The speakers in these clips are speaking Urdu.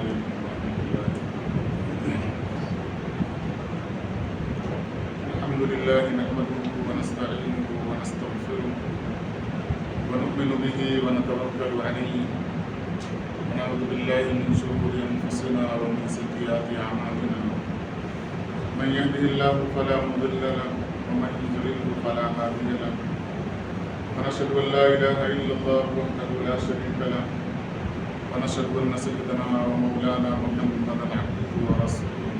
علیکم ورحمۃ اللہ۔ الحمد للہ نحمده ونستعینه ونستغفره ونؤمن به ونتوکل علیہ ونعوذ باللہ من شرور انفسنا ومن سیئات اعمالنا من يهده الله فلا مضل له ومن يضلل فلا هادي له ونشهد ان لا اله الا الله وحده لا شريك له ونشهد ان سيدنا ومولانا محمدا عبده ورسوله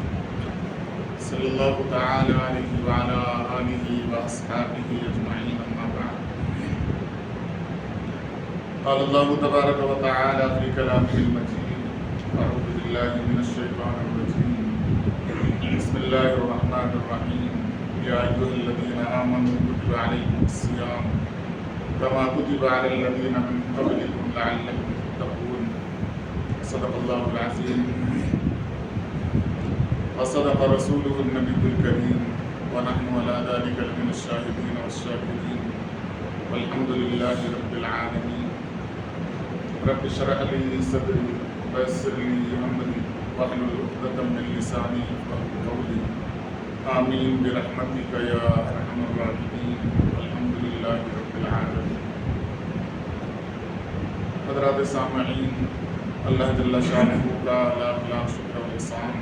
صلی اللہ تعالی علیہ وعلى آلہ واصحابہ اجمعین، اما بعد۔ قال اللہ تبارک وتعالی فی کلامہ المجید، اعوذ باللہ من الشیطان الرجیم، بسم اللہ الرحمن الرحیم، یا ایھا الذین آمنوا کتب علیکم الصیام کما کتب علی الذین من قبلکم لعلکم تتقون۔ صدق اللہ العظیم وصدق رسوله النبي الكريم ونحن على ذلك لمن الشاهدين والشاكرين والحمد لله رب العالمين۔ رب اشرح لي صدري ويسر لي امري واحلل عقدة من لساني يفقهوا قولي، آمين برحمتك يا ارحم الراحمين والحمد لله رب العالمين۔ حضرات سامعین، اللہ جل شانہ کا لاکھ لاکھ شکر و احسان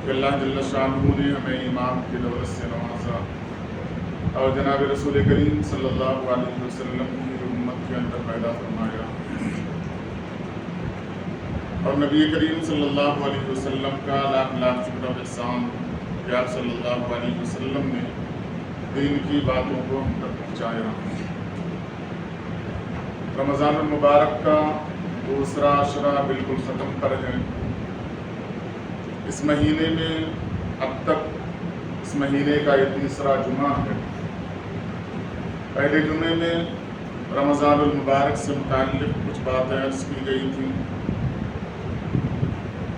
کہ اللہ جل شانہ نے ہمیں ایمان کی دولت سے نوازا اور جناب رسول کریم صلی اللہ علیہ وسلم کی امت کے اندر پیدا فرمایا، اور نبی کریم صلی اللہ علیہ وسلم کا لاکھ لاکھ شکر و احسان کہ آپ صلی اللہ علیہ وسلم نے دین کی باتوں کو ہم تک پہنچایا۔ رمضان المبارک کا دوسرا عشرہ بالکل ختم پر ہے۔ اس مہینے میں اب تک اس مہینے کا یہ تیسرا جمعہ ہے۔ پہلے جمعے میں رمضان المبارک سے متعلق کچھ باتیں عرض کی گئی تھیں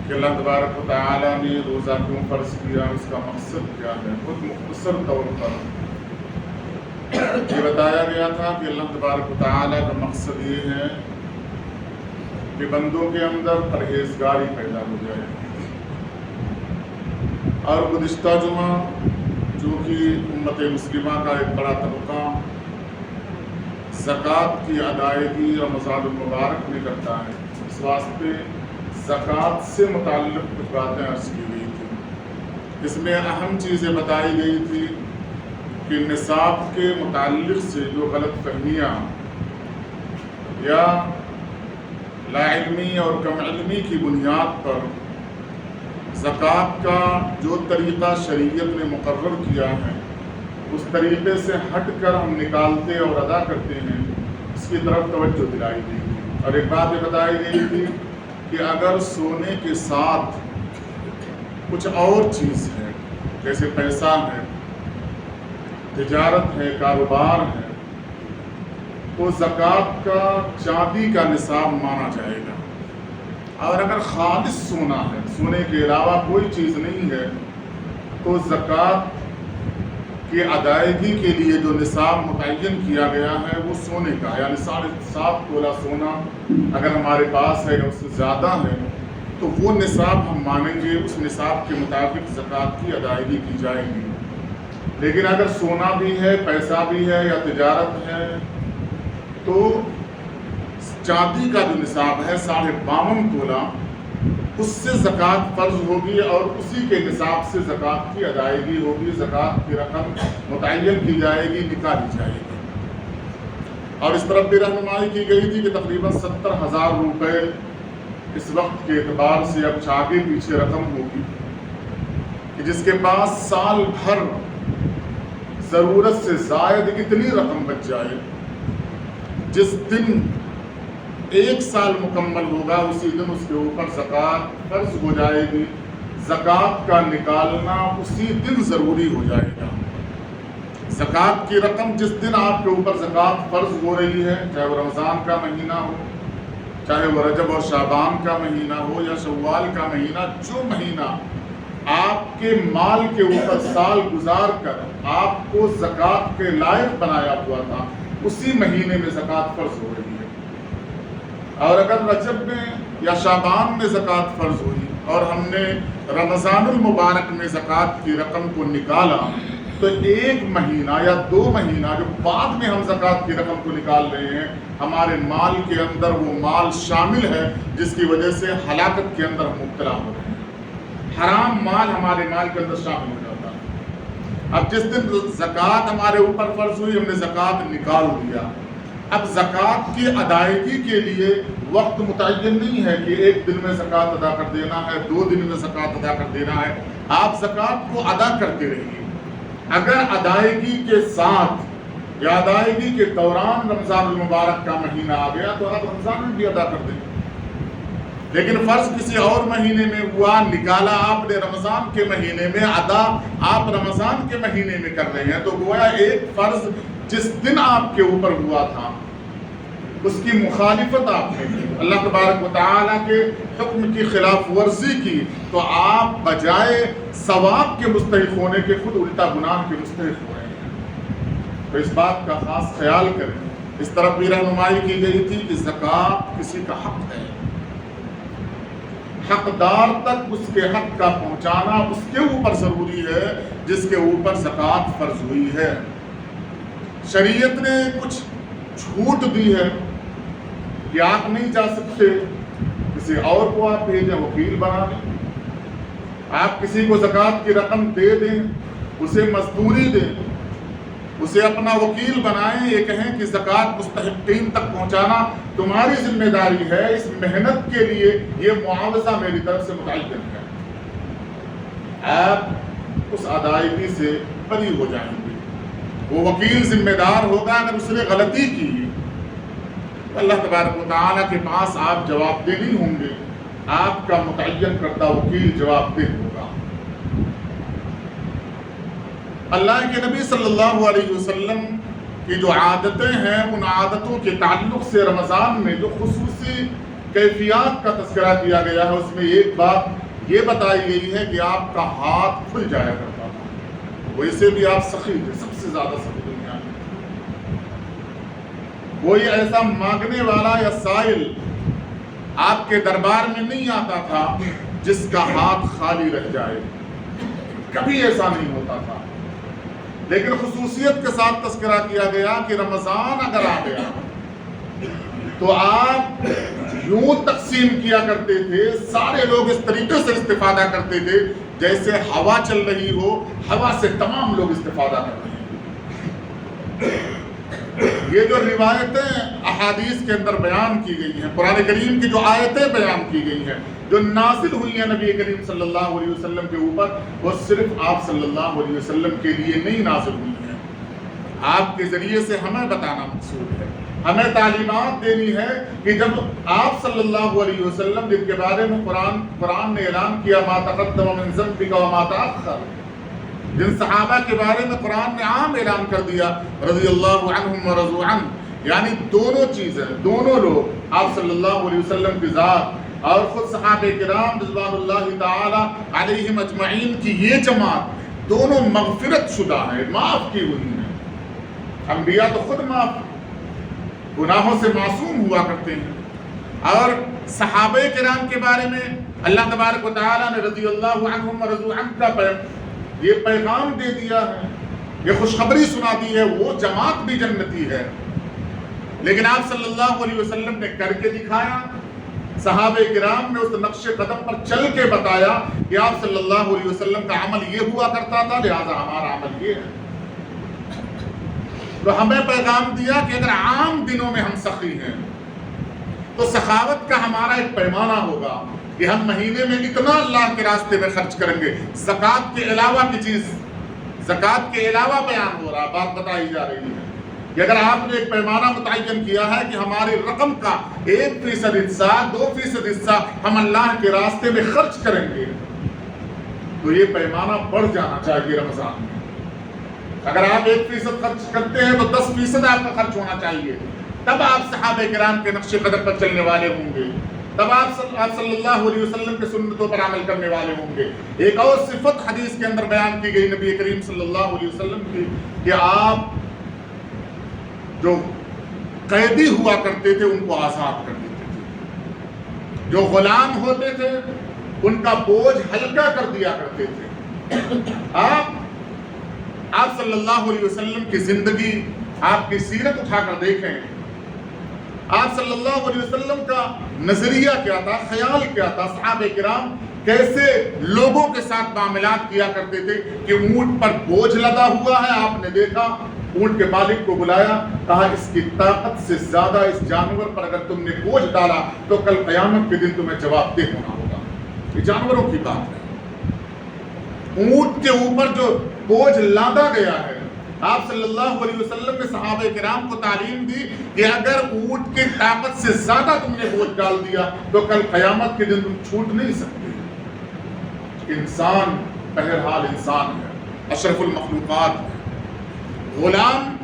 کہ اللہ تبارک و تعالیٰ نے روزہ کیوں فرض کیا، اس کا مقصد کیا ہے۔ خود مختصر طور پر یہ بتایا گیا تھا کہ اللہ تبارک و تعالیٰ کا مقصد یہ ہے کہ بندوں کے اندر پرہیزگاری پیدا ہو جائے۔ اور گزشتہ جمعہ چونکہ امت مسلمہ کا ایک بڑا طبقہ زکوٰۃ کی ادائیگی رمضان المبارک میں کرتا ہے، اس واسطے زکوٰۃ سے متعلق کچھ باتیں عرض کی گئی تھیں۔ اس میں اہم چیزیں بتائی گئی تھی کہ نصاب کے متعلق سے جو غلط فہمیاں یا لا علمی اور کم علمی کی بنیاد پر زکوٰۃ کا جو طریقہ شریعت نے مقرر کیا ہے اس طریقے سے ہٹ کر ہم نکالتے اور ادا کرتے ہیں، اس کی طرف توجہ دلائی گئی تھی۔ اور ایک بات یہ بتائی گئی تھی کہ اگر سونے کے ساتھ کچھ اور چیز ہے، جیسے پیسہ ہے، تجارت ہے، کاروبار ہے، تو زکوٰۃ کا چاندی کا نصاب مانا جائے گا۔ اور اگر خالص سونا ہے، سونے کے علاوہ کوئی چیز نہیں ہے، تو زکوٰۃ کی ادائیگی کے لیے جو نصاب متعین کیا گیا ہے وہ سونے کا، یعنی 7.5 تولہ سونا اگر ہمارے پاس ہے یا اس سے زیادہ ہے تو وہ نصاب ہم مانیں گے، اس نصاب کے مطابق زکوٰۃ کی ادائیگی کی جائے گی۔ لیکن اگر سونا بھی ہے، پیسہ بھی ہے یا تجارت ہے، تو چاندی کا جو نصاب ہے 52.5 تولہ، اس سے زکوٰۃ فرض ہوگی اور اسی کے نصاب سے زکوٰۃ کی ادائیگی ہوگی، زکوٰۃ کی رقم متعین کی جائے گی، نکالی جائے گی۔ اور اس طرف بھی رہنمائی کی گئی تھی کہ تقریباً 70,000 روپے اس وقت کے اعتبار سے اب آگے پیچھے رقم ہوگی کہ جس کے پاس سال بھر ضرورت سے زائد اتنی رقم بچ جائے، جس دن 1 سال مکمل ہوگا اسی دن اس کے اوپر زکوٰۃ فرض ہو جائے گی۔ زکوٰۃ کا نکالنا اسی دن ضروری ہو جائے گا۔ زکوٰۃ کی رقم جس دن آپ کے اوپر زکوٰۃ فرض ہو رہی ہے، چاہے وہ رمضان کا مہینہ ہو، چاہے وہ رجب اور شعبان کا مہینہ ہو یا شوال کا مہینہ، جو مہینہ آپ کے مال کے اوپر سال گزار کر آپ کو زکوٰۃ کے لائق بنایا ہوا تھا، اسی مہینے میں زکوٰۃ فرض ہو رہی ہے۔ اور اگر رجب میں یا شعبان میں زکوٰۃ فرض ہوئی اور ہم نے رمضان المبارک میں زکوٰۃ کی رقم کو نکالا تو 1 مہینہ یا 2 مہینہ جو بعد میں ہم زکوٰۃ کی رقم کو نکال رہے ہیں ہمارے مال کے اندر وہ مال شامل ہے جس کی وجہ سے ہلاکت کے اندر ہم مبتلا ہو رہے ہیں۔ حرام مال ہمارے مال کے اندر شامل ہو جاتا ہے۔ اب جس دن زکوٰۃ ہمارے اوپر فرض ہوئی ہم نے زکوٰۃ نکال دیا، اب زکوٰۃ کی ادائیگی کے لیے وقت متعین نہیں ہے کہ 1 دن میں زکوٰۃ ادا کر دینا ہے، 2 دن میں زکوٰۃ ادا کر دینا ہے، آپ زکوٰۃ کو ادا کرتے رہیے۔ اگر ادائیگی کے ساتھ یا ادائیگی کے دوران رمضان المبارک کا مہینہ آ گیا تو آپ رمضان میں بھی ادا کر دیں، لیکن فرض کسی اور مہینے میں ہوا، نکالا آپ نے رمضان کے مہینے میں، ادا آپ رمضان کے مہینے میں کر رہے ہیں، تو گویا ایک فرض جس دن آپ کے اوپر ہوا تھا اس کی مخالفت آپ نے کی، اللہ تبارک و تعالیٰ کے حکم کی خلاف ورزی کی، تو آپ بجائے ثواب کے مستحق ہونے کے خود الٹا گناہ کے مستحق ہو رہے ہیں۔ تو اس بات کا خاص خیال کریں۔ اس طرف بھی رہنمائی کی گئی تھی کہ زکوٰۃ کسی کا حق ہے، حقدار تک اس کے حق کا پہنچانا اس کے اوپر ضروری ہے جس کے اوپر زکوٰۃ فرض ہوئی ہے۔ شریعت نے کچھ چھوٹ دی ہے کہ آپ نہیں جا سکتے، کسی اور کو آپ بھیجیں، وکیل بنا دیں، آپ کسی کو زکوٰۃ کی رقم دے دیں، اسے مزدوری دیں، اسے اپنا وکیل بنائیں، یہ کہیں کہ زکوٰۃ مستحقین تک پہنچانا تمہاری ذمہ داری ہے، اس محنت کے لیے یہ معاوضہ میری طرف سے متعین ہے، آپ اس ادائیگی سے بری ہو جائیں گے۔ وہ وکیل ذمہ دار ہوگا اگر اس نے غلطی کی تو اللہ تبارک و تعالیٰ کے پاس آپ جواب دہ نہیں ہوں گے، آپ کا متعین کردہ وکیل جواب دہ ہوگا۔ اللہ کے نبی صلی اللہ علیہ وسلم کی جو عادتیں ہیں ان عادتوں کے تعلق سے رمضان میں جو خصوصی کیفیات کا تذکرہ کیا گیا ہے اس میں ایک بات یہ بتائی گئی ہے کہ آپ کا ہاتھ کھل جایا کرتا تھا، ویسے بھی آپ سخی تھے، سب سے زیادہ سخی دنیا میں، کوئی ایسا مانگنے والا یا سائل آپ کے دربار میں نہیں آتا تھا جس کا ہاتھ خالی رہ جائے، کبھی ایسا نہیں ہوتا تھا۔ لیکن خصوصیت کے ساتھ تذکرہ کیا گیا کہ رمضان اگر آ گیا تو آپ یوں تقسیم کیا کرتے تھے، سارے لوگ اس طریقے سے استفادہ کرتے تھے جیسے ہوا چل رہی ہو، ہوا سے تمام لوگ استفادہ کر رہے ہیں۔ یہ جو روایتیں احادیث کے اندر بیان کی گئی ہیں، قرآن کریم کی جو آیتیں بیان کی گئی ہیں، جو نازل ہوئی ہیں نبی کریم صلی اللہ علیہ وسلم کے اوپر، وہ صرف آپ صلی اللہ علیہ وسلم کے لیے نہیں نازل ہوئی ہیں، آپ کے ذریعے سے ہمیں بتانا مقصود ہے، ہمیں تعلیمات دینی ہے کہ جب آپ صلی اللہ علیہ وسلم جن کے بارے میں قرآن نے اعلان کیا ما تقدم من ذنبک وما تأخر، جن صحابہ کے بارے میں قرآن نے عام اعلان کر دیا رضی اللہ عنہم ورضوا عنہ، یعنی دونوں چیزیں، دونوں لوگ آپ صلی اللہ علیہ وسلم کی ذات اور خود صحابہ کرام رضوان اللہ تعالی علیہم اجمعین کی یہ جماعت دونوں مغفرت شدہ ہیں، معاف کی ہوئی ہیں۔ انبیاء تو خود معاف گناہوں سے معصوم ہوا کرتے ہیں، اور صحابہ کرام کے بارے میں اللہ تبارک و تعالی نے رضی اللہ عنہم ورضوا عنہ کا یہ پیغام دے دیا ہے، یہ خوشخبری سنا دی ہے، وہ جماعت بھی جنتی ہے۔ لیکن آپ صلی اللہ علیہ وسلم نے کر کے دکھایا، صحابہ کرام نے اس نقش قدم پر چل کے بتایا کہ آپ صلی اللہ علیہ وسلم کا عمل یہ ہوا کرتا تھا، لہذا ہمارا عمل یہ ہے۔ تو ہمیں پیغام دیا کہ اگر عام دنوں میں ہم سخی ہیں تو سخاوت کا ہمارا ایک پیمانہ ہوگا کہ ہم مہینے میں اتنا اللہ کے راستے میں خرچ کریں گے، زکوٰۃ کے علاوہ کی چیز، زکوٰۃ کے علاوہ بیان ہو رہا، بات بتائی جا رہی ہے کہ اگر آپ نے ایک پیمانہ متعین کیا ہے کہ ہماری رقم کا 1% حصہ، 2% حصہ ہم اللہ کے راستے میں خرچ کریں گے، تو یہ پیمانہ بڑھ جانا چاہیے رمضان میں۔ اگر آپ 1% خرچ کرتے ہیں تو 10% آپ کا خرچ ہونا چاہیے، تب آپ صحابہ کرام کے نقش قدم پر چلنے والے ہوں گے، تب آپ صلی اللہ علیہ وسلم کے سنتوں پر عمل کرنے والے ہوں گے۔ ایک اور صفت حدیث کے اندر بیان کی گئی نبی کریم صلی اللہ علیہ وسلم کی کہ آپ جو قیدی ہوا کرتے تھے ان کو آزاد کر دیتے تھے۔ جو غلام ہوتے تھے ان کا بوجھ ہلکا کر دیا کرتے تھے۔ آپ صلی اللہ علیہ وسلم کی زندگی، آپ کی سیرت اٹھا کر دیکھیں، آپ صلی اللہ علیہ وسلم کا نظریہ کیا تھا، خیال کیا تھا، صحابہ کرام کیسے لوگوں کے ساتھ معاملات کیا کرتے تھے کہ اونٹ پر بوجھ لدا ہوا ہے، آپ نے دیکھا، اونٹ کے مالک کو بلایا، کہا اس کی طاقت سے زیادہ اس جانور پر اگر تم نے بوجھ ڈالا تو کل قیامت کے دن تمہیں جواب دہ ہونا ہوگا۔ یہ جانوروں کی بات ہے، اونٹ کے اوپر جو بوجھ لادا گیا ہے، آپ صلی اللہ علیہ وسلم نے صحابہ کرام کو تعلیم دی کہ اگر اونٹ کی طاقت سے زیادہ تم نے بوجھ ڈال دیا تو کل قیامت کے دن تم چھوٹ نہیں سکتے۔ انسان بہرحال انسان ہے، اشرف المخلوقات ہے، غلام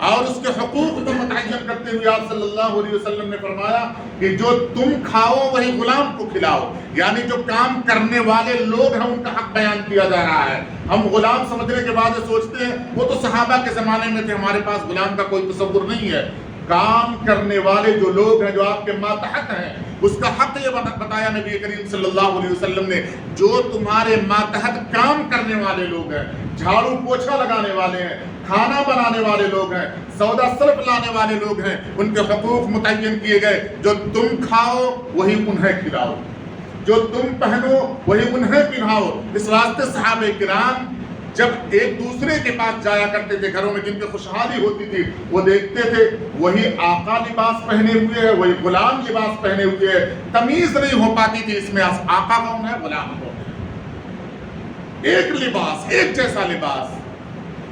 اور اس کے حقوق کو متعین کرتے ہوئے آپ صلی اللہ علیہ وسلم نے فرمایا کہ جو تم کھاؤ وہی غلام کو کھلاؤ، یعنی جو کام کرنے والے لوگ ہیں ان کا حق بیان کیا جا رہا ہے۔ ہم غلام سمجھنے کے بعد سوچتے ہیں وہ تو صحابہ کے زمانے میں تھے، ہمارے پاس غلام کا کوئی تصور نہیں ہے۔ کام کرنے والے جو لوگ ہیں، جو آپ کے ماتحت ہیں، اس کا حق یہ بتایا نبی کریم صلی اللہ علیہ وسلم نے، جو تمہارے ماتحت کام کرنے والے لوگ ہیں، جھاڑو پوچھا لگانے والے ہیں، کھانا بنانے والے لوگ ہیں، سودا صرف لانے والے لوگ ہیں، ان کے حقوق متعین کیے گئے۔ جو تم کھاؤ وہی انہیں کھلاؤ، جو تم پہنو وہی انہیں پہناؤ۔ اس واسطے صحابہ کرام جب ایک دوسرے کے پاس جایا کرتے تھے، گھروں میں جن کی خوشحالی ہوتی تھی، وہ دیکھتے تھے وہی آقا لباس پہنے ہوئے ہے، وہی غلام لباس پہنے ہوئے ہے، تمیز نہیں ہو پاتی تھی اس میں آقا کون ہے، غلام کون ہے۔ ایک لباس، ایک جیسا لباس،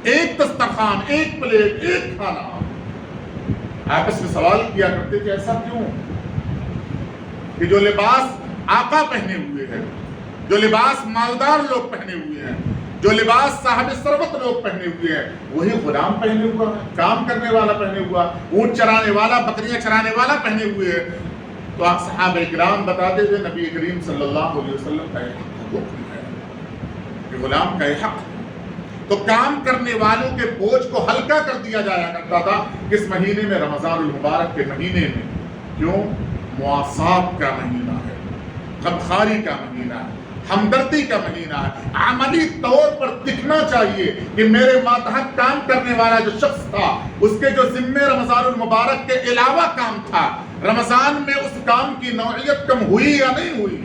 ایک دسترخوان، ایک پلیٹ، ایک کھانا۔ آپس میں سوال کیا کرتے تھے ایسا کیوں کہ جو لباس آقا پہنے ہوئے ہیں، جو لباس مالدار لوگ پہنے ہوئے ہیں، جو لباس صاحب ثروت لوگ پہنے ہوئے ہیں، وہی غلام پہنے ہوا ہے، کام کرنے والا پہنے ہوا، اونٹ چرانے والا، بکریاں چرانے والا پہنے ہوئے ہے۔ تو صحابہ کرام بتاتے تھے نبی کریم صلی اللہ علیہ وسلم کا یہ حکم ہے کہ غلام کا یہ حق ہے۔ تو کام کرنے والوں کے بوجھ کو ہلکا کر دیا جایا کرتا تھا۔ کس مہینے میں؟ رمضان المبارک کے مہینے میں۔ کیوں؟ مواسات کا مہینہ ہے، غمخواری کا مہینہ ہے، ہمدردی کا مہینہ ہے۔ عملی طور پر دکھنا چاہیے کہ میرے ماتحت کام کرنے والا جو شخص تھا، اس کے جو ذمے رمضان المبارک کے علاوہ کام تھا، رمضان میں اس کام کی نوعیت کم ہوئی یا نہیں ہوئی،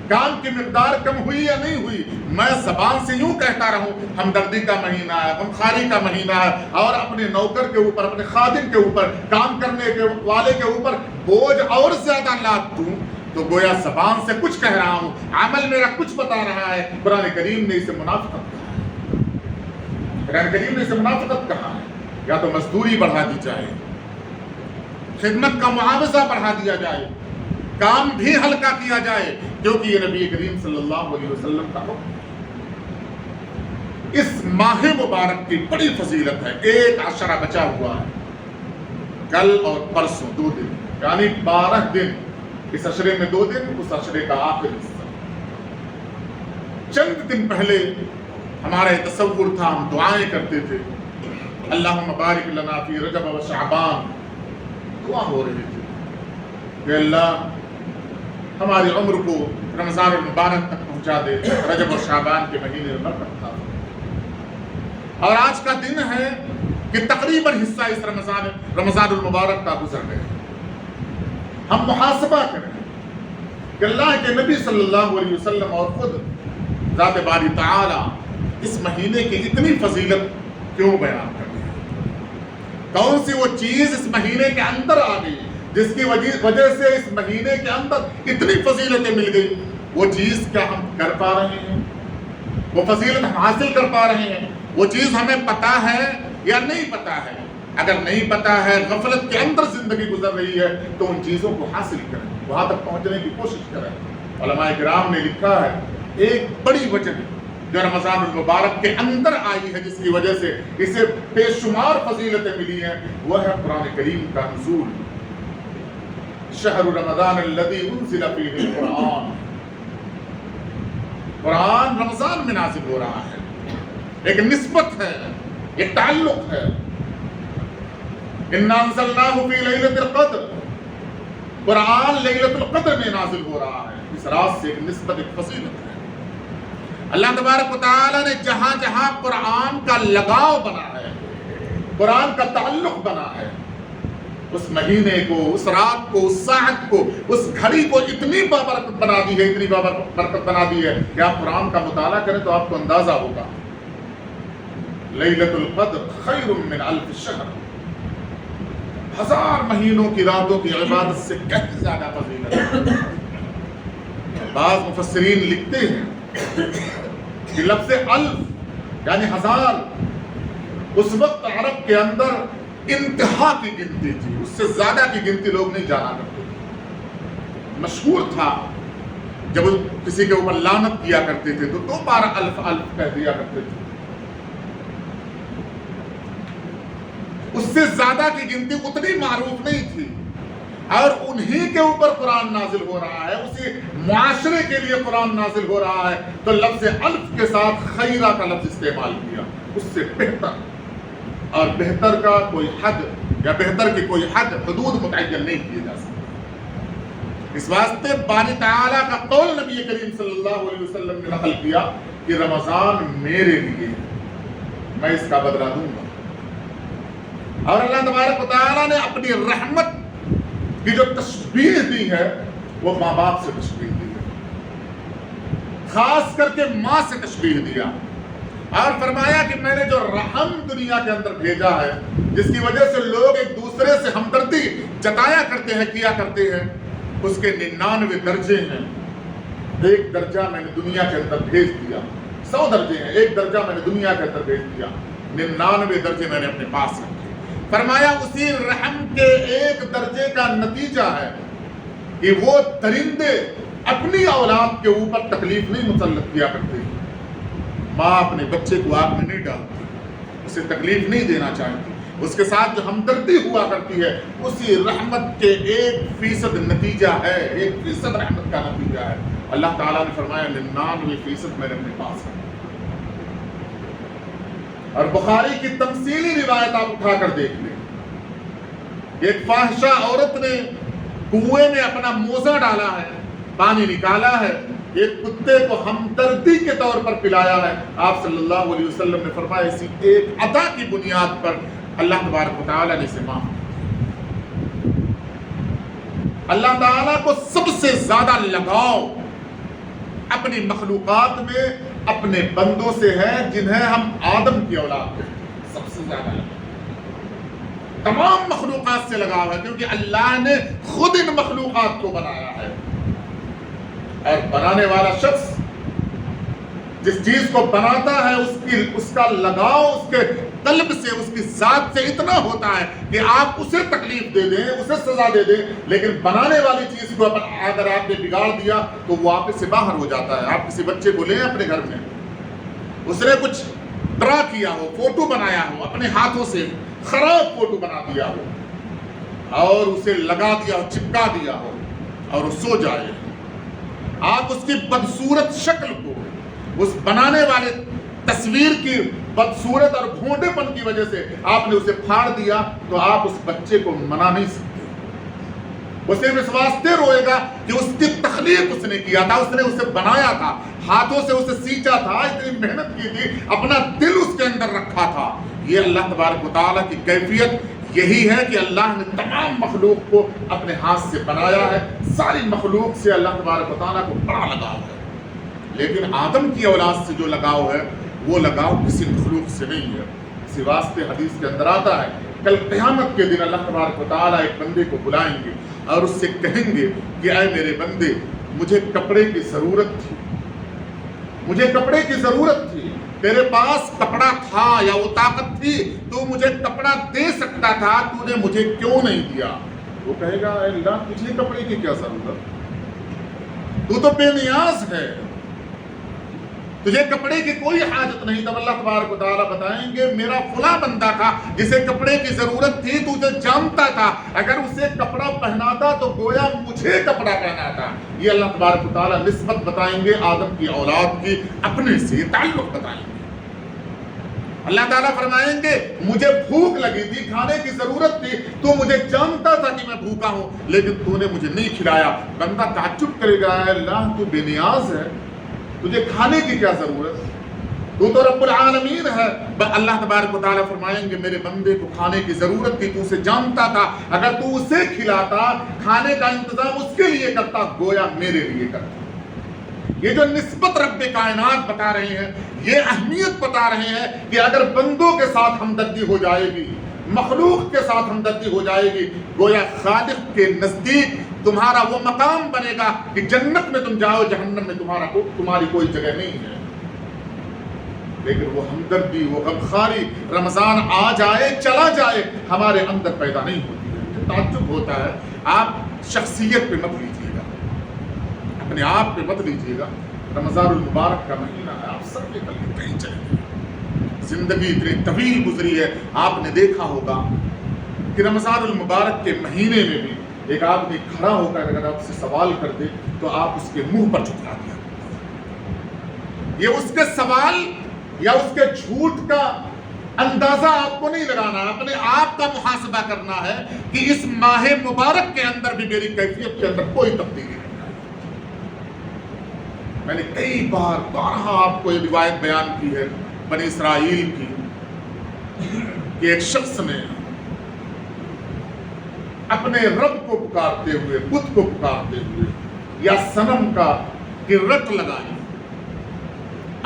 کام کی مقدار کم ہوئی یا نہیں ہوئی۔ میں زبان سے یوں کہتا رہوں ہمدردی کا مہینہ ہے، غمخواری کا مہینہ ہے، اور اپنے نوکر کے اوپر، اپنے خادم کے اوپر، کام کرنے والے کے اوپر بوجھ اور زیادہ لاد دوں تو گویا زبان سے کچھ کہہ رہا ہوں، عمل میرا کچھ بتا رہا ہے۔ قرآن کریم نے اسے منافقت کہا ہے، قرآن کریم نے اسے منافقت کہا ہے۔ یا تو مزدوری بڑھا دی جائے، خدمت کا معاوضہ بڑھا دیا جائے، کام بھی ہلکا کیا جائے، کیونکہ یہ نبی کریم صلی اللہ علیہ وسلم کا حکم ہے۔ اس ماہ مبارک کی بڑی فضیلت ہے۔ ایک عشرہ بچا ہوا ہے، کل اور پرسوں 2 دن، یعنی 12 دن۔ اس عشرے میں 2 دن، اس عشرے کا آخر حصہ۔ چند دن پہلے ہمارا یہ تصور تھا، ہم دعائیں کرتے تھے، اللہم بارک لنا فی رجب و شعبان، دعا ہو رہی تھی کہ اللہ ہماری عمر کو رمضان المبارک تک پہنچا دے، رجب و شعبان کے مہینے میں برکت عطا فرما۔ اور آج کا دن ہے کہ تقریباً حصہ اس رمضان المبارک کا گزر گئے۔ ہم محاسبہ کریں کہ اللہ کے نبی صلی اللہ علیہ وسلم اور خود ذات باری تعالی اس مہینے کی اتنی فضیلت کیوں بیان کرتے ہیں؟ کون سی وہ چیز اس مہینے کے اندر آ گئی جس کی وجہ سے اس مہینے کے اندر اتنی فضیلتیں مل گئی؟ وہ چیز کیا ہم کر پا رہے ہیں؟ وہ فضیلت ہم حاصل کر پا رہے ہیں؟ وہ چیز ہمیں پتہ ہے یا نہیں پتہ ہے؟ اگر نہیں پتہ ہے، غفلت کے اندر زندگی گزر رہی ہے، تو ان چیزوں کو حاصل کریں، وہاں تک پہنچنے کی کوشش کریں۔ علماء کرام نے لکھا ہے ایک بڑی وجہ جو رمضان المبارک کے اندر آئی ہے، جس کی وجہ سے اسے بے شمار فضیلتیں ملی ہیں، وہ ہے قرآن کریم کا نزول۔ شہر رمضان الذی انزل فیہ القرآن، قرآن رمضان میں نازل ہو رہا ہے۔ ایک نسبت ہے، ایک تعلق ہے۔ اِنَّا أَنزَلْنَاهُ فِي لَيْلَةِ الْقَدْرِ، قرآن لیلۃ القدر میں نازل ہو رہا ہے، اس رات سے ایک نسبت، ایک فضیلت ہے۔ اللہ تبارک و تعالیٰ نے جہاں جہاں قرآن کا لگاؤ بنا ہے، قرآن کا تعلق بنا ہے، اس مہینے کو، اس رات کو، اس ساعت کو، اس گھڑی کو اتنی بابرکت بنا دی ہے، اتنی بابرکت بنا دی ہے کہ آپ قرآن کا مطالعہ کریں تو آپ کو اندازہ ہوگا۔ لیلۃ القدر خیر من الف شہر، 1000 مہینوں کی راتوں کی عبادت سے کہیں زیادہ فضیلت ہے۔ بعض مفسرین لکھتے ہیں کہ لفظ الف یعنی 1000 اس وقت عرب کے اندر انتہا کی گنتی تھی، اس سے زیادہ کی گنتی لوگ نہیں جانا کرتے تھے۔ مشہور تھا جب کسی کے اوپر لعنت کیا کرتے تھے تو 2 بار الف الف کہہ دیا کرتے تھے، اس سے زیادہ کی گنتی اتنی معروف نہیں تھی۔ اور انہی کے اوپر قرآن نازل ہو رہا ہے، اسی معاشرے کے لیے قرآن نازل ہو رہا ہے، تو لفظ الف کے ساتھ خیرہ کا لفظ استعمال کیا، اس سے بہتر، اور بہتر کا کوئی حد یا بہتر کی کوئی حد حدود متعین نہیں کیے جا سکتے۔ اس واسطے باری تعالیٰ کا قول نبی کریم صلی اللہ علیہ وسلم نے نقل کیا کہ رمضان میرے لیے، میں اس کا بدلہ دوں گا۔ اور اللہ تبارک و تعالیٰ نے اپنی رحمت کی جو تشبیہ دی ہے وہ ماں باپ سے تشبیہ دی ہے، خاص کر کے ماں سے تشبیہ دیا، اور فرمایا کہ میں نے جو رحم دنیا کے اندر بھیجا ہے، جس کی وجہ سے لوگ ایک دوسرے سے ہمدردی جتایا کرتے ہیں، کیا کرتے ہیں، اس کے 99 درجے ہیں، ایک درجہ میں نے دنیا کے اندر بھیج دیا۔ 100 درجے ہیں، ایک درجہ میں نے دنیا کے اندر بھیج دیا، 99 درجے میں نے اپنے پاس رکھے۔ فرمایا اسی رحم کے ایک درجے کا نتیجہ ہے کہ وہ درندے اپنی اولاد کے اوپر تکلیف نہیں مسلط کیا کرتے۔ ماں اپنے بچے کو آگ میں نہیں ڈالتی، اسے تکلیف نہیں دینا چاہتی، اس کے ساتھ جو ہمدردی ہوا کرتی ہے، اسی رحمت کے 1% نتیجہ ہے، 1% رحمت کا نتیجہ ہے۔ اللہ تعالیٰ نے فرمایا 99% میرے اپنے پاس ہے۔ اور بخاری کی تمثیلی روایت آپ اٹھا کر دیکھ لیں، ایک فاحشہ عورت نے کنویں میں اپنا موزہ ڈالا ہے، پانی نکالا ہے، ایک کتے کو ہمدردی کے طور پر پلایا ہے۔ آپ صلی اللہ علیہ وسلم نے فرمایا اسی ایک عطا کی بنیاد پر اللہ تبارک و تعالیٰ نے اسے معاف کیا۔ اللہ تعالیٰ کو سب سے زیادہ لگاؤ اپنی مخلوقات میں اپنے بندوں سے ہے، جنہیں ہم آدم کی اولاد ہیں، سب سے زیادہ لگاؤ تمام مخلوقات سے لگاؤ ہے، کیونکہ اللہ نے خود ان مخلوقات کو بنایا ہے، اور بنانے والا شخص جس چیز کو بناتا ہے اس کا لگاؤ اس کے قلب سے، اس کی ذات سے اتنا ہوتا ہے کہ آپ اسے تکلیف دے دیں، اسے سزا دے دیں، لیکن بنانے والی چیز کو اگر آپ نے بگاڑ دیا تو وہ آپ سے باہر ہو جاتا ہے۔ آپ کسی بچے کو لیں اپنے گھر میں، اس نے کچھ ڈرا کیا ہو، فوٹو بنایا ہو، اپنے ہاتھوں سے خراب فوٹو بنا دیا ہو اور اسے لگا دیا ہو، چپکا دیا ہو اور وہ سو جائے، آپ اس کی بدصورت شکل کو، اس بنانے والے تصویر کی بدصورت اور بھونڈے پن کی وجہ سے آپ نے اسے پھاڑ دیا تو آپ اس بچے کو منا نہیں سکتے۔ وہ صرف اس واسطے روئے گا کہ اس کی تخلیق اس نے کیا تھا، اس نے اسے بنایا تھا، ہاتھوں سے اسے سینچا تھا، اتنی محنت کی تھی، اپنا دل اس کے اندر رکھا تھا۔ یہ اللہ تبارک و تعالیٰ کی کیفیت یہی ہے کہ اللہ نے تمام مخلوق کو اپنے ہاتھ سے بنایا ہے، ساری مخلوق سے اللہ تبارک و تعالیٰ کو بڑا لگاؤ ہے، لیکن آدم کی اولاد سے جو لگاؤ ہے وہ لگاؤ کسی مخلوق سے نہیں ہے۔ اسی واسطے حدیث کے اندر آتا ہے کل قیامت کے دن اللہ تبارک و تعالیٰ ایک بندے کو بلائیں گے اور اس سے کہیں گے کہ اے میرے بندے، مجھے کپڑے کی ضرورت تھی، مجھے کپڑے کی ضرورت تھی، تیرے پاس کپڑا تھا یا وہ طاقت تھی تو مجھے کپڑا دے سکتا تھا، تو نے مجھے کیوں نہیں دیا؟ وہ کہے گا اے اللہ، تجھے کپڑے کی کیا ضرورت، تو بے نیاز ہے، تجھے کپڑے کی کوئی حاجت نہیں۔ تب اللہ تبارک و تعالیٰ بتائیں گے میرا فلاں بندہ تھا جسے کپڑے کی ضرورت تھی، تو اسے جانتا تھا، اگر اسے کپڑا پہناتا تو گویا مجھے کپڑا پہناتا۔ یہ اللہ تبارک و تعالیٰ نسبت بتائیں گے آدم کی اولاد کی اپنے سے، تعلق بتائیں گے۔ اللہ تعالیٰ فرمائیں گے مجھے بھوک لگی تھی، کھانے کی ضرورت تھی، تو مجھے جانتا تھا کہ میں بھوکا ہوں لیکن تو نے مجھے نہیں کھلایا۔ بندہ تعجب کرے گا، اے اللہ تو بے نیاز ہے، تجھے کھانے کی کیا ضرورت، تو رب العالمین ہے۔ اللہ تبارک و تعالیٰ فرمائیں گے میرے بندے کو کھانے کی ضرورت تھی، تو اسے جانتا تھا، اگر تو اسے کھلاتا، کھانے کا انتظام اس کے لیے کرتا، گویا میرے لیے کرتا۔ یہ جو نسبت رب کائنات بتا رہے ہیں، یہ اہمیت بتا رہے ہیں کہ اگر بندوں کے ساتھ ہمدردی ہو جائے گی، مخلوق کے ساتھ ہمدردی ہو جائے گی، گویا خالق کے نزدیک تمہارا وہ مقام بنے گا کہ جنت میں تم جاؤ، جہنم میں تمہاری کوئی جگہ نہیں ہے۔ لیکن وہ ہمدردی، وہ غمخواری رمضان آ جائے چلا جائے ہمارے اندر پیدا نہیں ہوتی ہے۔ تعجب ہوتا ہے، آپ شخصیت پہ مت لیجیے گا، اپنے آپ پہ مت لیجیے گا۔ رمضان المبارک کا مہینہ ہے، آپ سب کے کل کہیں چلے، زندگی اتنی طویل گزری ہے، آپ نے دیکھا ہوگا کہ رمضان المبارک کے مہینے میں بھی ایک آدمی کھڑا ہو کر اگر آپ سے سوال کر دے تو آپ اس کے منہ پر جھکا دیا۔ یہ اس کے سوال یا اس کے جھوٹ کا اندازہ آپ کو نہیں لگانا، اپنے آپ کا محاسبہ کرنا ہے کہ اس ماہ مبارک کے اندر بھی میری کیفیت کے اندر کوئی تبدیلی نہیں آئی۔ میں نے کئی بارہا آپ کو یہ روایت بیان کی ہے بنی اسرائیل کی کہ ایک شخص نے اپنے رب کو پکارتے ہوئے، بت کو پکارتے ہوئے یا صنم کا رٹ لگائی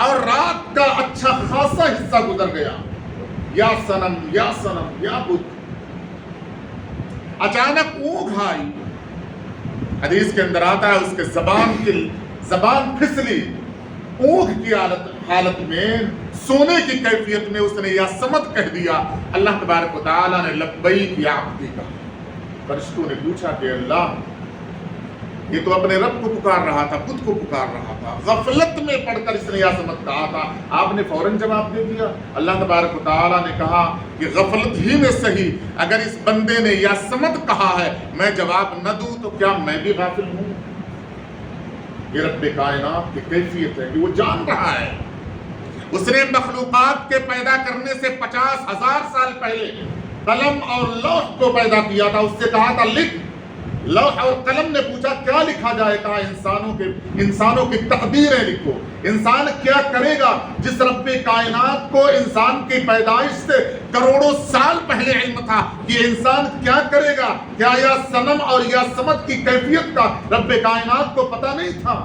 اور رات کا اچھا خاصا حصہ گزر گیا، یا صنم یا صنم یا بت۔ اچانک اونگ آئی، حدیث کے اندر آتا ہے اس کے زبان پھسلی، اونگ کی حالت میں، سونے کی کیفیت میں اس نے یا سمت کہہ دیا۔ اللہ تبارک و تعالیٰ نے لبیک یا عبدی کہا۔ فرشتوں نے پوچھا کہ اللہ، یہ تو اپنے رب کو پکار رہا تھا، بت کو پکار رہا تھا، غفلت میں پڑھ کر اس نے یا سمت کہا تھا، آپ نے فوراً جواب دے دیا۔ اللہ تبارک و تعالیٰ نے کہا کہ غفلت ہی میں صحیح، اگر اس بندے نے یا سمت کہا ہے میں جواب نہ دوں تو کیا میں بھی غافل ہوں؟ یہ رب کائنات کی کیفیت ہے کہ وہ جان رہا ہے۔ اس نے مخلوقات کے پیدا کرنے سے 50,000 سال پہلے قلم اور لوح کو پیدا کیا تھا، اس سے کہا تھا لکھ۔ لوح اور قلم نے پوچھا کیا لکھا جائے، کہا انسانوں کی تقدیریں لکھو۔ انسان کیا کرے گا جس رب کائنات کو انسان کی پیدائش سے کروڑوں سال پہلے علم تھا کہ انسان کیا کرے گا؟ کیا یا صنم اور یا صمد کی کیفیت کا رب کائنات کو پتہ نہیں تھا؟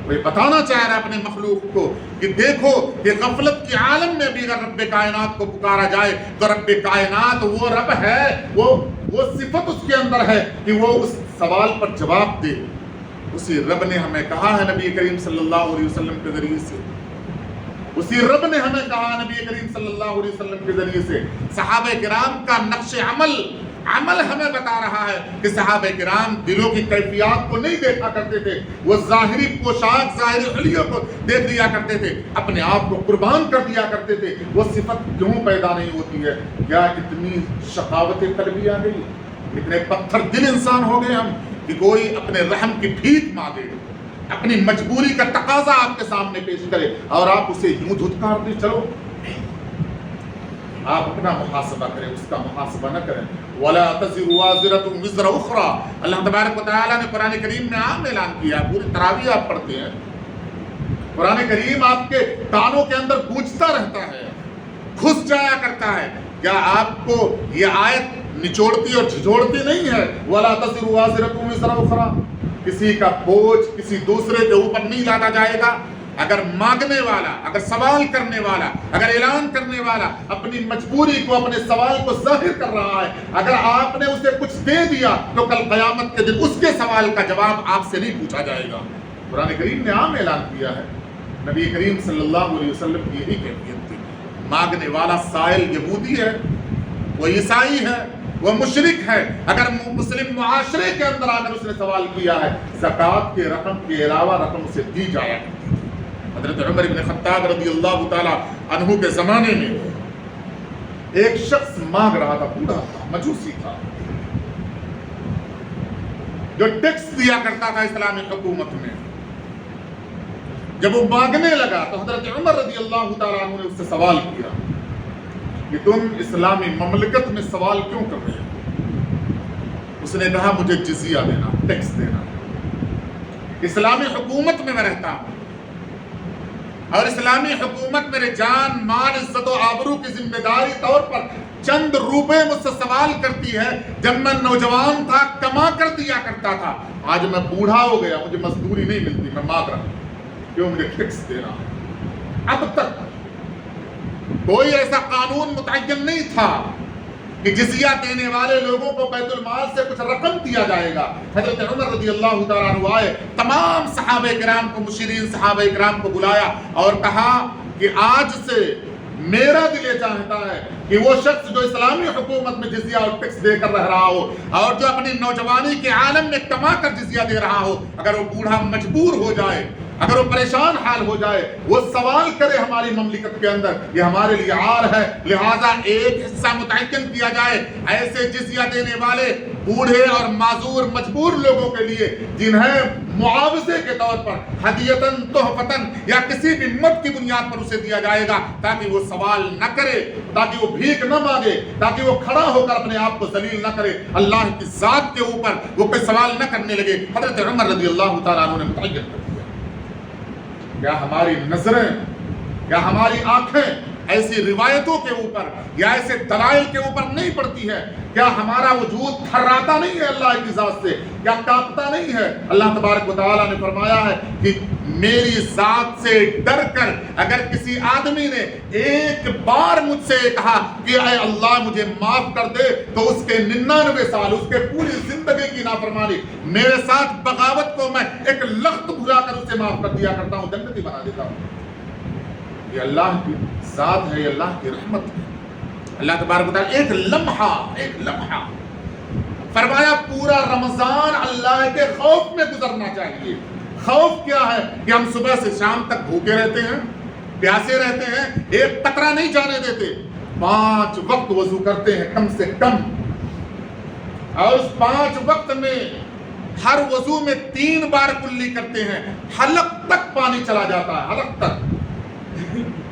وہ بتانا چاہ رہا ہے اپنے مخلوق کو کہ دیکھو کہ غفلت کے عالم میں بھی اگر رب کائنات کو پکارا جائے تو رب کائنات وہ رب ہے، وہ صفت اس کے اندر ہے کہ وہ اس سوال پر جواب دے۔ اسی رب نے ہمیں کہا ہے نبی کریم صلی اللہ علیہ وسلم کے ذریعے سے، اسی رب نے ہمیں کہا نبی کریم صلی اللہ علیہ وسلم کے ذریعے سے، صحابہ کرام کا نقش عمل ہمیں بتا رہا ہے کہ صحابہ کرام دلوں کی کیفیات کو نہیں دیکھا کرتے تھے، وہ ظاہری پوشاک، ظاہری حلیوں کو دیکھ لیا کرتے تھے، اپنے آپ کو قربان کر دیا کرتے تھے۔ وہ صفت کیوں پیدا نہیں ہوتی ہے؟ کیا اتنی شقاوت قلبی آ گئی، اتنے پتھر دل انسان ہو گئے ہم کہ کوئی اپنے رحم کی بھیک مانگے، اپنی مجبوری کا تقاضا آپ کے سامنے پیش کرے اور آپ اسے یوں دھتکار دیں؟ چلو آپ اپنا محاسبہ کریں، اس کا محاسبہ نہ کریں۔ وَلَا تَزِرُ وَازِرَةٌ وِزْرَ أُخْرَىٰ، اللہ تبارک و تعالیٰ نے قرآن کریم میں عام اعلان کیا، پوری تراویح آپ پڑھتے ہیں، قرآن کریم آپ کے کانوں کے اندر گونجتا رہتا ہے، گھس جایا کرتا ہے۔ کیا آپ کو یہ آیت نچوڑتی اور جھجوڑتی نہیں ہے؟ وَلَا تَزِرُ وَازِرَةٌ وِزْرَ أُخْرَىٰ، کسی کا بوجھ کسی دوسرے کے اوپر نہیں لادا جائے گا۔ اگر مانگنے والا، اگر سوال کرنے والا، اگر اعلان کرنے والا اپنی مجبوری کو، اپنے سوال کو ظاہر کر رہا ہے، اگر آپ نے اسے کچھ دے دیا تو کل قیامت کے دن اس کے سوال کا جواب آپ سے نہیں پوچھا جائے گا۔ قرآن کریم نے عام اعلان کیا ہے، نبی کریم صلی اللہ علیہ وسلم کی یہی کیفیت تھی۔ مانگنے والا سائل یہودی ہے، وہ عیسائی ہے، وہ مشرک ہے، اگر مسلم معاشرے کے اندر آ کر اس نے سوال کیا ہے، زکوٰۃ کے رقم کے علاوہ رقم اسے دی جایا کرتی تھی۔ حضرت عمر بن خطاب رضی اللہ تعالی عنہ کے زمانے میں ایک شخص مانگ رہا تھا، بوڑھا تھا، مجوسی تھا، جو ٹیکس دیا کرتا تھا اسلامی حکومت میں۔ جب وہ مانگنے لگا تو حضرت عمر رضی اللہ تعالیٰ عنہ نے اس سے سوال کیا کہ تم اسلامی مملکت میں سوال کیوں کر رہے ہو؟ اس نے کہا مجھے جزیہ دینا، ٹیکس دینا، اسلامی حکومت میں رہتا ہوں اور اسلامی حکومت میرے جان مال عزت و آبرو کی ذمہ داری طور پر چند روپے مجھ سے سوال کرتی ہے۔ جب میں نوجوان تھا کما کر دیا کرتا تھا، آج میں بوڑھا ہو گیا، مجھے مزدوری نہیں ملتی، میں مانگ رہا ہوں، کیوں مجھے ٹیکس دینا؟ اب تک کوئی ایسا قانون متعین نہیں تھا کہ جزیہ دینے والے لوگوں کو بیت المال سے کچھ رقم دیا جائے گا۔ حضرت عمر رضی اللہ تعالیٰ عنہ آئے، تمام صحابہ کرام کو، مشیرین صحابہ کرام کو بلایا اور کہا کہ آج سے میرا دل یہ چاہتا ہے کہ وہ شخص جو اسلامی حکومت میں جزیہ اور ٹیکس دے کر رہ رہا ہو اور جو اپنی نوجوانی کے عالم میں کما کر جزیہ دے رہا ہو، اگر وہ بوڑھا مجبور ہو جائے، اگر وہ پریشان حال ہو جائے، وہ سوال کرے ہماری مملکت کے اندر، یہ ہمارے لیے عار ہے، لہٰذا ایک حصہ متعین کیا جائے ایسے جزیہ دینے والے بوڑھے اور معذور مجبور لوگوں کے لیے جنہیں معاوضے کے طور پر ہدیتاً تحفتاً یا کسی بھی مد کی بنیاد پر اسے دیا جائے گا، تاکہ وہ سوال نہ کرے، تاکہ وہ بھیک نہ مانگے، تاکہ وہ کھڑا ہو کر اپنے آپ کو ذلیل نہ کرے، اللہ کی ذات کے اوپر وہ کوئی سوال نہ کرنے لگے۔ حضرت عمر رضی اللہ تعالیٰ عنہ نے متعین کر دیا۔ کیا ہماری نظریں، کیا ہماری آنکھیں ایسی روایتوں کے اوپر یا ایسے دلائل کے اوپر نہیں پڑتی ہے؟ کیا ہمارا وجود تھراتا نہیں ہے اللہ کی ذات سے؟ کیا کانپتا نہیں ہے؟ اللہ تبارک و تعالیٰ نے فرمایا ہے کہ میری ذات سے ڈر کر اگر کسی آدمی نے ایک بار مجھ سے کہا کہ اے اللہ مجھے معاف کر دے، تو اس کے 99 سال، اس کے پوری زندگی کی نافرمانی، میرے ساتھ بغاوت کو میں ایک لخت بھلا کر اسے معاف کر دیا کرتا ہوں، جنتی بنا دیتا ہوں۔ یہ اللہ کی ذات ہے، یہ اللہ کی رحمت ہے۔ اللہ تبارک و تعالیٰ ایک لمحہ فرمایا پورا رمضان اللہ کے خوف میں گزرنا چاہیے۔ خوف کیا ہے؟ کہ ہم صبح سے شام تک بھوکے رہتے ہیں، پیاسے رہتے ہیں، ایک قطرہ نہیں جانے دیتے، 5 وقت وضو کرتے ہیں کم سے کم، اور اس 5 وقت میں ہر وضو میں 3 بار کلی کرتے ہیں، حلق تک پانی چلا جاتا ہے، حلق تک۔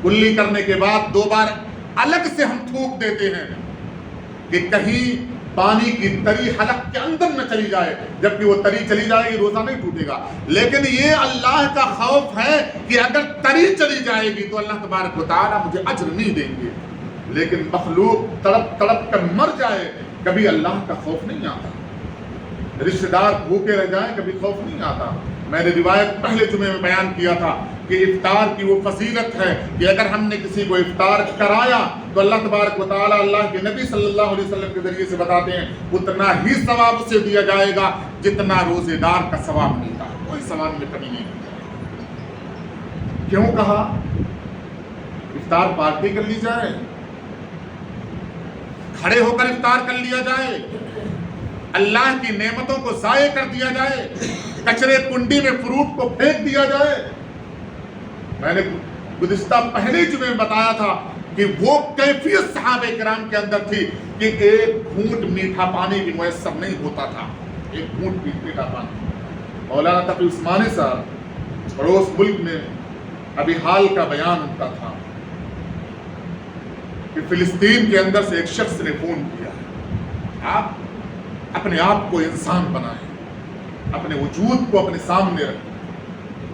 کلی کرنے کے بعد 2 بار الگ سے ہم تھوک دیتے ہیں کہ کہیں پانی کی تری حلق کے اندر نہ چلی جائے، جبکہ وہ تری چلی جائے گی روزہ نہیں ٹوٹے گا۔ لیکن یہ اللہ کا خوف ہے کہ اگر تری چلی جائے گی تو اللہ تبارک و تعالیٰ مجھے اجر نہیں دیں گے، لیکن مخلوق تڑپ تڑپ کر مر جائے، کبھی اللہ کا خوف نہیں آتا۔ رشتہ دار بھوکے رہ جائیں، کبھی خوف نہیں آتا۔ میں نے روایت پہلے جمعے میں بیان کیا تھا کہ افطار کی وہ فضیلت ہے کہ اگر ہم نے کسی کو افطار کرایا تو اللہ تبارک و تعالیٰ اللہ کے نبی صلی اللہ علیہ وسلم کے ذریعے سے بتاتے ہیں اتنا ہی ثواب اسے دیا جائے گا جتنا روزے دار کا ثواب ملتا ہے، کوئی ثواب میں کمی نہیں ہوتی۔ کیوں کہا؟ افطار پارٹی کر لی جائے، کھڑے ہو کر افطار کر لیا جائے، اللہ کی نعمتوں کو ضائع کر دیا جائے، کچرے کنڈی میں فروٹ کو پھینک دیا جائے۔ میں نے گزشتہ پہلے جمعے میں بتایا تھا کہ وہ کیفیت صحابہ کرام کے اندر تھی کہ ایک گھونٹ میٹھا پانی بھی میسر نہیں ہوتا تھا، ایک گھونٹ میٹھا پانی۔ مولانا تقی عثمانی صاحب پڑوس ملک میں ابھی حال کا بیان ان کا تھا کہ فلسطین کے اندر سے ایک شخص نے فون کیا، آپ اپنے آپ کو انسان بنائیں، اپنے وجود کو اپنے سامنے رکھیں۔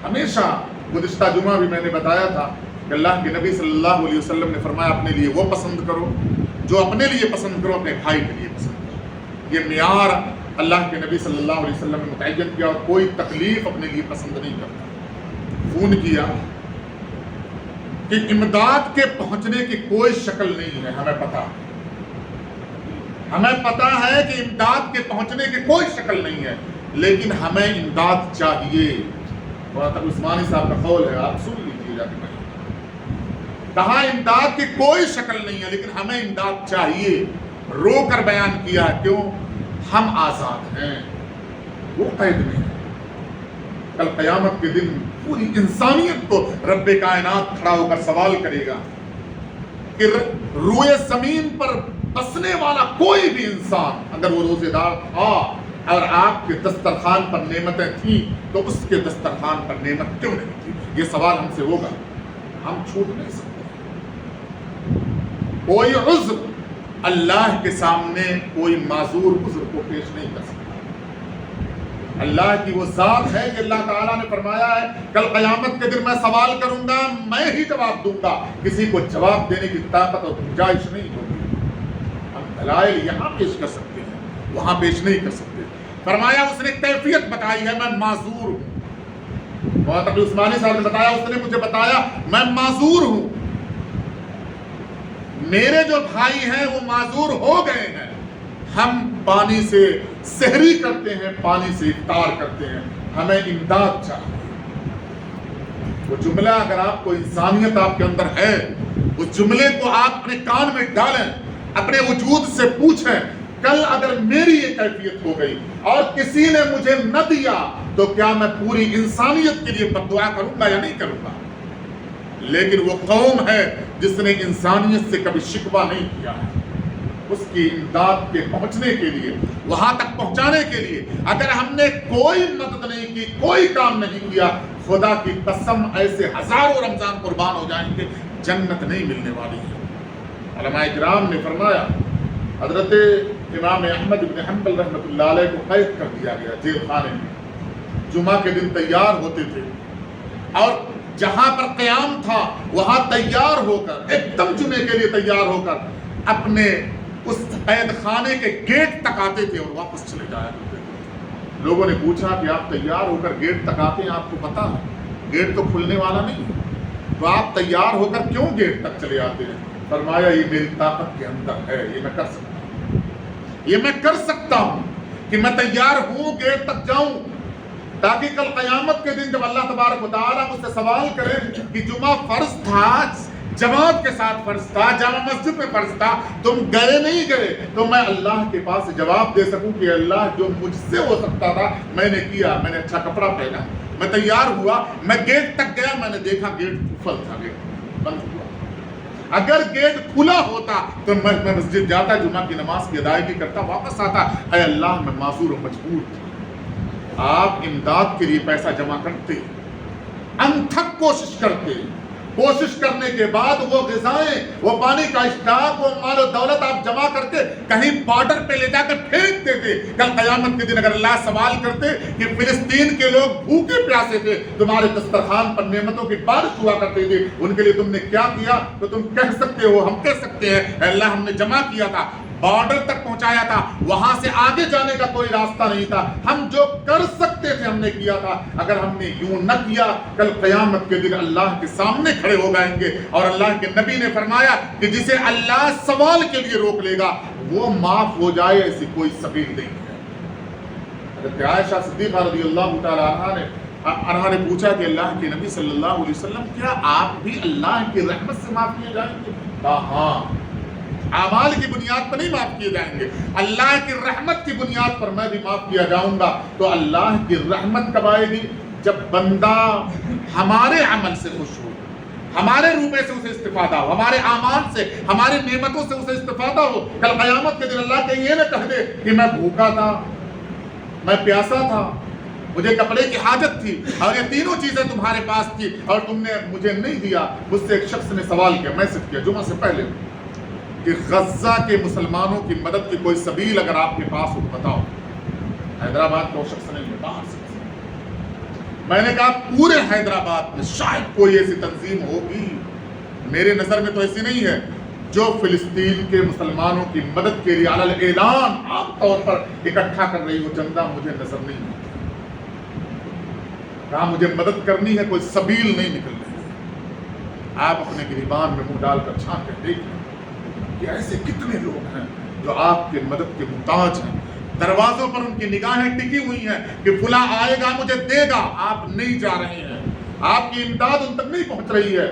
ہمیشہ گزشتہ جمعہ بھی میں نے بتایا تھا کہ اللہ کے نبی صلی اللہ علیہ وسلم نے فرمایا اپنے لیے وہ پسند کرو جو اپنے لیے پسند کرو اپنے بھائی کے لیے پسند کرو۔ یہ معیار اللہ کے نبی صلی اللہ علیہ وسلم نے متعین کیا، اور کوئی تکلیف اپنے لیے پسند نہیں کرتا۔ فون کیا کہ امداد کے پہنچنے کی کوئی شکل نہیں ہے، ہمیں پتا ہے کہ امداد کے پہنچنے کی کوئی شکل نہیں ہے، لیکن ہمیں امداد چاہیے۔ مولانا تقی عثمانی صاحب کا قول ہے، آپ سن لیجیے جا کے۔ کہاں امداد کی کوئی شکل نہیں ہے لیکن ہمیں امداد چاہیے، رو کر بیان کیا ہے۔ کیوں؟ ہم آزاد ہیں، وہ قید میں ہیں۔ کل قیامت کے دن پوری انسانیت کو رب کائنات کھڑا ہو کر سوال کرے گا کہ روئے زمین پر بسنے والا کوئی بھی انسان اگر وہ روزے دار تھا اور آپ کے دسترخوان پر نعمتیں تھیں تو اس کے دسترخوان پر نعمت کیوں نہیں تھی؟ یہ سوال ہم سے ہوگا، ہم چھوٹ نہیں سکتے۔ کوئی عذر اللہ کے سامنے کوئی معذور عذر کو پیش نہیں کر سکتا۔ اللہ کی وہ ذات ہے کہ اللہ تعالیٰ نے فرمایا ہے کل قیامت کے دن میں سوال کروں گا، میں ہی جواب دوں گا، کسی کو جواب دینے کی طاقت اور گنجائش نہیں ہوگی۔ ہم دلائل یہاں پیش کر سکتے ہیں، وہاں پیش نہیں کر سکتے۔ فرمایا اس نے کیفیت بتائی ہے، میں معذور ہوں۔ بہت ابھی عثمانی صاحب نے بتایا، اس نے مجھے بتایا میں معذور ہوں، میرے جو بھائی ہیں وہ معذور ہو گئے ہیں، ہم پانی سے سحری کرتے ہیں، پانی سے افطار کرتے ہیں، ہمیں امداد چاہیے۔ وہ جملہ اگر آپ کو انسانیت آپ کے اندر ہے، اس جملے کو آپ اپنے کان میں ڈالیں، اپنے وجود سے پوچھیں کل اگر میری یہ کیفیت ہو گئی اور کسی نے مجھے نہ دیا تو کیا میں پوری انسانیت کے لیے بد دعا کروں گا یا نہیں کروں گا؟ لیکن وہ قوم ہے جس نے انسانیت سے کبھی شکوہ نہیں کیا ہے۔ اس کی امداد کے پہنچنے کے لیے، وہاں تک پہنچانے کے لیے اگر ہم نے کوئی مدد نہیں کی، کوئی کام نہیں کیا، خدا کی قسم ایسے ہزاروں رمضان قربان ہو جائیں گے، جنت نہیں ملنے والی ہے۔ علماء کرام نے فرمایا حضرت امام احمد بن حنبل رحمۃ اللہ علیہ کو قید کر دیا گیا جیل خانے میں، جمعہ کے دن تیار ہوتے تھے اور جہاں پر قیام تھا وہاں تیار ہو کر ایک دم جمعے کے لیے تیار ہو کر اپنے اس قید خانے کے گیٹ تک آتے تھے اور واپس چلے جایا کرتے تھے۔ لوگوں نے پوچھا کہ آپ تیار ہو کر گیٹ تک آتے ہیں، آپ کو پتا ہے گیٹ تو کھلنے والا نہیں ہے، تو آپ تیار ہو کر کیوں گیٹ تک چلے آتے ہیں؟ فرمایا یہ میری طاقت کے اندر ہے، یہ میں کر سکتا ہوں، یہ میں کر سکتا ہوں کہ میں تیار ہوں گیٹ تک جاؤں، تاکہ کل قیامت کے دن جب اللہ تبارک و تعالیٰ مجھ سے سوال کرے کہ جمعہ فرض تھا، جماعت کے ساتھ فرض تھا، جامع مسجد میں فرض تھا، تم گئے نہیں گئے، تو میں اللہ کے پاس جواب دے سکوں کہ اللہ جو مجھ سے ہو سکتا تھا میں نے کیا، میں نے اچھا کپڑا پہنا، میں تیار ہوا، میں گیٹ تک گیا، میں نے دیکھا گیٹ قفل تھا، گیٹ بند ہوا۔ اگر گیٹ کھلا ہوتا تو میں مسجد جاتا، جمعہ کی نماز کی ادائیگی کرتا، واپس آتا، اے اللہ میں معذور و مجبور تھا۔ آپ امداد کے لیے پیسہ جمع کرتے، انتھک کوشش کرتے، کوشش کرنے کے بعد وہ غذائیں، وہ پانی کا اسٹاک، وہ مال و دولت آپ جمع کر کے کہیں بارڈر پہ لے جا کر پھینک دیتے۔ کل قیامت کے دن اگر اللہ سوال کرتے کہ فلسطین کے لوگ بھوکے پیاسے تھے، تمہارے دسترخوان پر نعمتوں کی بارش ہوا کرتے تھے، ان کے لیے تم نے کیا کیا؟ تو تم کہہ سکتے ہو، ہم کہہ سکتے ہیں اے اللہ ہم نے جمع کیا تھا، بارڈر تک پہنچایا تھا، وہاں سے آگے جانے کا کوئی راستہ نہیں تھا، ہم جو کر سکتے تھے ہم نے کیا تھا۔ اگر ہم نے یوں نہ کیا کل قیامت کے دن اللہ کے سامنے کھڑے ہو جائیں گے، اور اللہ کے نبی نے فرمایا کہ جسے اللہ سوال کے لیے روک لے گا وہ معاف ہو جائے، ایسی کوئی سبیل نہیں ہے۔ حضرت عائشہ صدیقہ رضی اللہ تعالی عنہا نے پوچھا کہ اللہ کے نبی صلی اللہ علیہ وسلم کیا آپ بھی اللہ کی رحمت سے معاف کیے جائیں گے؟ کہا ہاں، اعمال کی بنیاد پر نہیں معاف کیے جائیں گے، اللہ کی رحمت کی بنیاد پر میں بھی معاف کیا جاؤں گا۔ تو اللہ کی رحمت کب آئے گی؟ جب بندہ ہمارے عمل سے خوش ہو، ہمارے روپے سے اسے استفادہ ہو، ہمارے اعمال سے، ہماری نعمتوں سے اسے استفادہ ہو۔ کل قیامت کے دن اللہ کہ یہ نہ کہہ دے کہ میں بھوکا تھا، میں پیاسا تھا، مجھے کپڑے کی حاجت تھی اور یہ تینوں چیزیں تمہارے پاس تھی اور تم نے مجھے نہیں دیا۔ مجھ سے ایک شخص نے سوال کیا، میسج کیا جمعہ سے پہلے کہ غزہ کے مسلمانوں کی مدد کی کوئی سبیل اگر آپ کے پاس ہو بتاؤ۔ حیدرآباد کا وہ شخص نہیں ہے، باہر سے۔ میں نے کہا پورے حیدرآباد میں شاید کوئی ایسی تنظیم ہوگی، میرے نظر میں تو ایسی نہیں ہے، جو فلسطین کے مسلمانوں کی مدد کے لیے علی الاعلان عام طور پر اکٹھا کر رہی ہو، چندہ مجھے نظر نہیں ہے۔ کہا مجھے مدد کرنی ہے، کوئی سبیل نہیں نکل رہی۔ آپ اپنے گریبان میں منہ ڈال کر چھانٹ کر دیکھیں کہ ایسے کتنے لوگ ہیں جو آپ کے مدد کے محتاج ہیں، دروازوں پر ان کی نگاہیں ٹکی ہوئی ہیں کہ فلاں آئے گا مجھے دے گا، آپ نہیں جا رہے ہیں، آپ کی امداد ان تک نہیں پہنچ رہی ہے،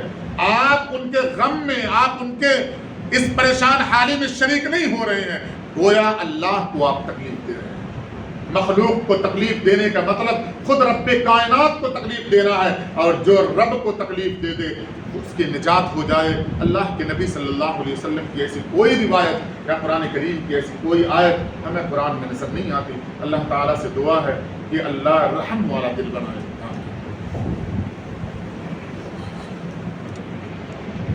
آپ ان کے غم میں، آپ ان کے اس پریشان حالی میں شریک نہیں ہو رہے ہیں، گویا اللہ کو آپ تکلیف دے رہے ہیں۔ مخلوق کو تکلیف دینے کا مطلب خود رب کائنات کو تکلیف دینا ہے، اور جو رب کو تکلیف دے دے اس کی نجات ہو جائے۔ اللہ کے نبی صلی اللہ علیہ وسلم کی ایسی کوئی روایت یا قرآن کریم کی ایسی کوئی آیت ہمیں قرآن میں نظر نہیں آتی۔ اللہ تعالیٰ سے دعا ہے کہ اللہ رحم والا دل بنائے۔